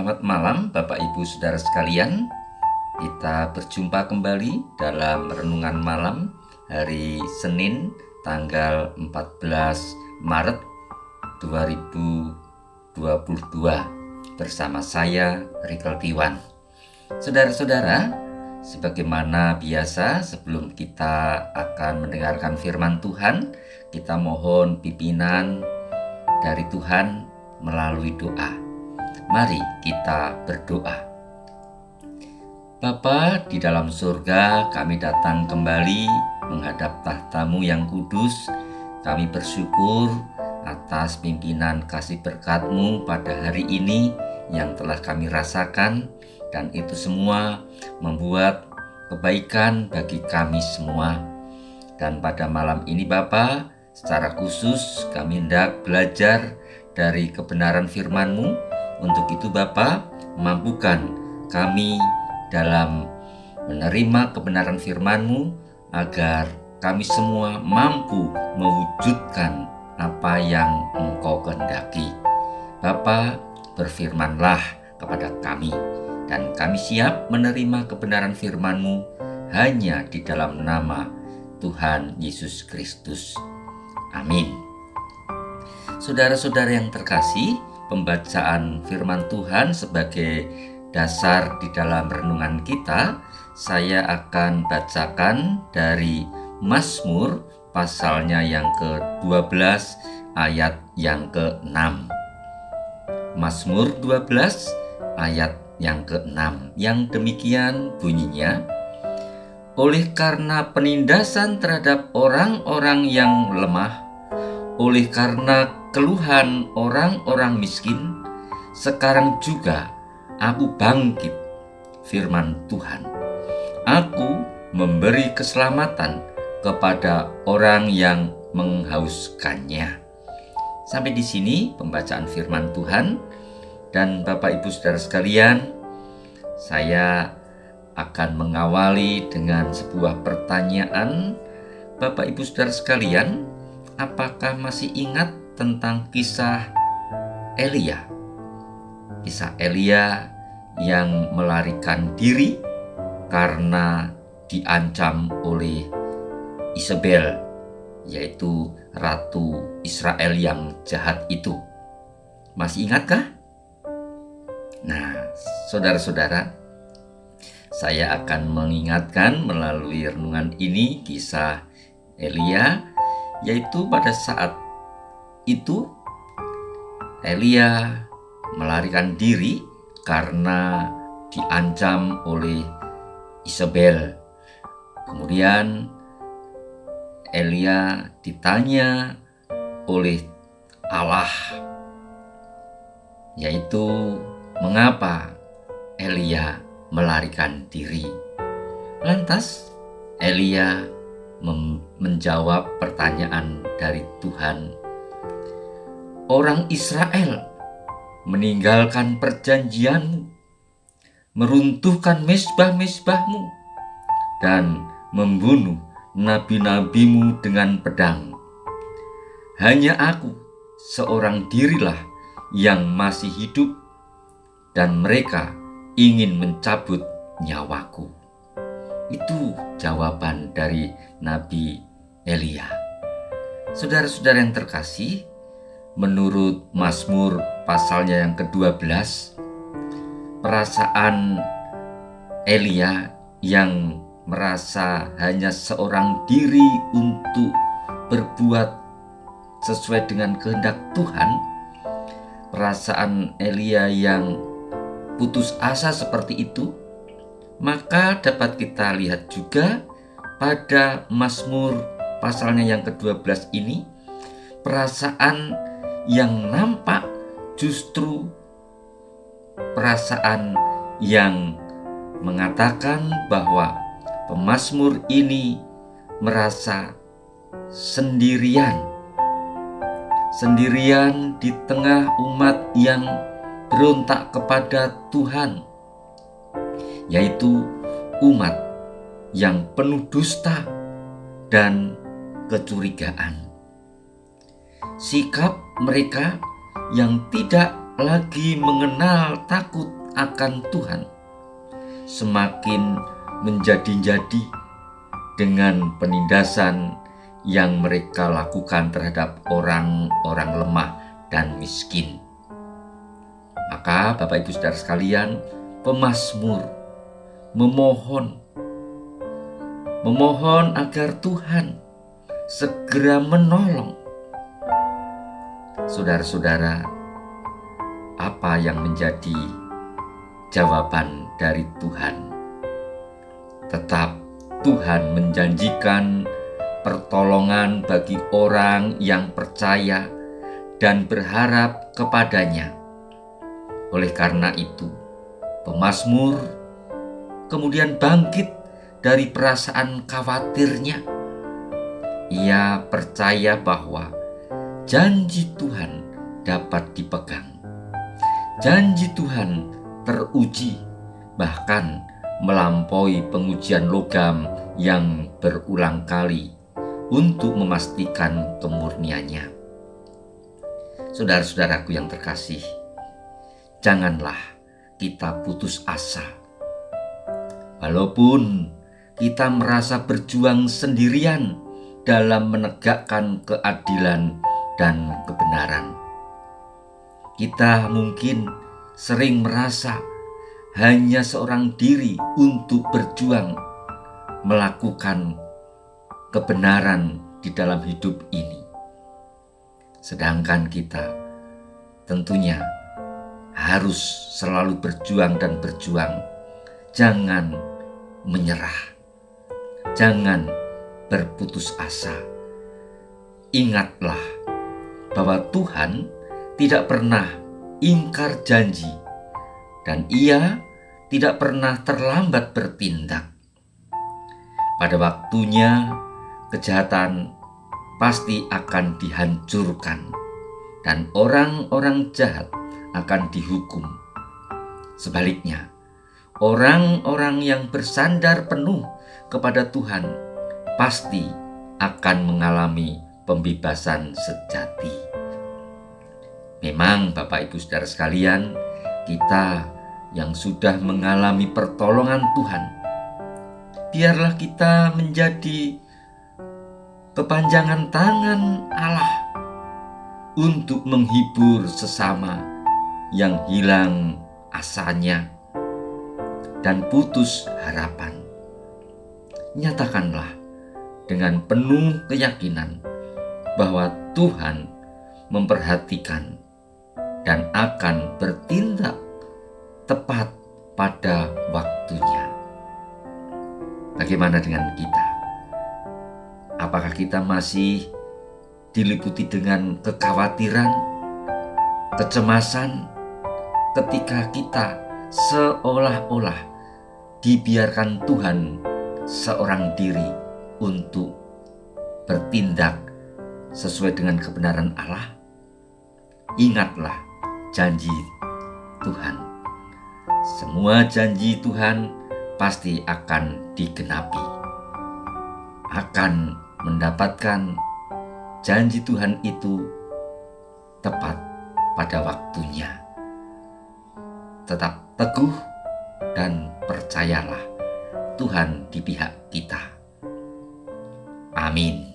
Selamat malam Bapak Ibu Saudara sekalian. Kita berjumpa kembali dalam renungan malam hari Senin tanggal 14 Maret 2022 bersama saya Rikel Tiwan. Saudara-saudara, sebagaimana biasa sebelum kita akan mendengarkan firman Tuhan, kita mohon pimpinan dari Tuhan melalui doa. Mari kita berdoa. Bapa di dalam surga, kami datang kembali menghadap tahta-Mu yang kudus. Kami bersyukur atas pimpinan kasih berkat-Mu pada hari ini yang telah kami rasakan, dan itu semua membuat kebaikan bagi kami semua. Dan pada malam ini Bapa, secara khusus kami hendak belajar dari kebenaran firman-Mu. Untuk itu Bapa, mampukan kami dalam menerima kebenaran firman-Mu agar kami semua mampu mewujudkan apa yang Engkau kehendaki. Bapa, berfirmanlah kepada kami, dan kami siap menerima kebenaran firman-Mu hanya di dalam nama Tuhan Yesus Kristus. Amin. Saudara-saudara yang terkasih, pembacaan firman Tuhan sebagai dasar di dalam renungan kita, saya akan bacakan dari Mazmur pasalnya yang ke-12 ayat yang ke-6. Mazmur 12 ayat yang ke-6 yang demikian bunyinya: oleh karena penindasan terhadap orang-orang yang lemah, oleh karena keluhan orang-orang miskin, sekarang juga aku bangkit, firman Tuhan. Aku memberi keselamatan kepada orang yang menghauskannya. Sampai di sini pembacaan firman Tuhan. Dan Bapak Ibu Saudara sekalian, saya akan mengawali dengan sebuah pertanyaan. Bapak Ibu Saudara sekalian, apakah masih ingat tentang kisah Elia? Kisah Elia yang melarikan diri karena diancam oleh Isabel, yaitu ratu Israel yang jahat itu. Masih ingatkah? Nah, saudara-saudara, saya akan mengingatkan melalui renungan ini kisah Elia, yaitu pada saat itu Elia melarikan diri karena diancam oleh Isabel. Kemudian Elia ditanya oleh Allah, yaitu mengapa Elia melarikan diri. Lantas Elia menjawab pertanyaan dari Tuhan. Orang Israel meninggalkan perjanjianmu, meruntuhkan mezbah-mezbahmu, dan membunuh nabi-nabimu dengan pedang. Hanya aku seorang dirilah yang masih hidup, dan mereka ingin mencabut nyawaku. Itu jawaban dari Nabi Elia. Saudara-saudara yang terkasih, menurut Mazmur pasalnya yang ke-12, perasaan Elia yang merasa hanya seorang diri untuk berbuat sesuai dengan kehendak Tuhan, perasaan Elia yang putus asa seperti itu, maka dapat kita lihat juga pada Mazmur pasalnya yang ke-12 ini, perasaan yang nampak justru perasaan yang mengatakan bahwa pemazmur ini merasa sendirian di tengah umat yang berontak kepada Tuhan, yaitu umat yang penuh dusta dan kecurigaan. Sikap mereka yang tidak lagi mengenal takut akan Tuhan, semakin menjadi-jadi dengan penindasan yang mereka lakukan terhadap orang-orang lemah dan miskin. Maka Bapak Ibu Saudara sekalian, pemazmur memohon agar Tuhan segera menolong. Saudara-saudara, apa yang menjadi jawaban dari Tuhan? Tetap Tuhan menjanjikan pertolongan bagi orang yang percaya dan berharap kepadanya. Oleh karena itu, pemazmur kemudian bangkit dari perasaan khawatirnya. Ia percaya bahwa janji Tuhan dapat dipegang. Janji Tuhan teruji, bahkan melampaui pengujian logam yang berulang kali untuk memastikan kemurniannya. Saudara-saudaraku yang terkasih, janganlah kita putus asa. Walaupun kita merasa berjuang sendirian dalam menegakkan keadilan dan kebenaran. Kita mungkin sering merasa hanya seorang diri untuk berjuang melakukan kebenaran di dalam hidup ini. Sedangkan kita tentunya harus selalu berjuang dan berjuang. Jangan menyerah. Jangan berputus asa. Ingatlah bahwa Tuhan tidak pernah ingkar janji dan Ia tidak pernah terlambat bertindak. Pada waktunya, kejahatan pasti akan dihancurkan dan orang-orang jahat akan dihukum. Sebaliknya, orang-orang yang bersandar penuh kepada Tuhan pasti akan mengalami pembebasan sejati. Memang Bapak Ibu Saudara sekalian, kita yang sudah mengalami pertolongan Tuhan, biarlah kita menjadi kepanjangan tangan Allah untuk menghibur sesama yang hilang asanya dan putus harapan. Nyatakanlah dengan penuh keyakinan bahwa Tuhan memperhatikan dan akan bertindak tepat pada waktunya. Bagaimana dengan kita? Apakah kita masih diliputi dengan kekhawatiran, kecemasan ketika kita seolah-olah dibiarkan Tuhan seorang diri untuk bertindak sesuai dengan kebenaran Allah? Ingatlah janji Tuhan. Semua janji Tuhan pasti akan digenapi. Akan mendapatkan janji Tuhan itu tepat pada waktunya. Tetap teguh dan percayalah Tuhan di pihak kita. Amin.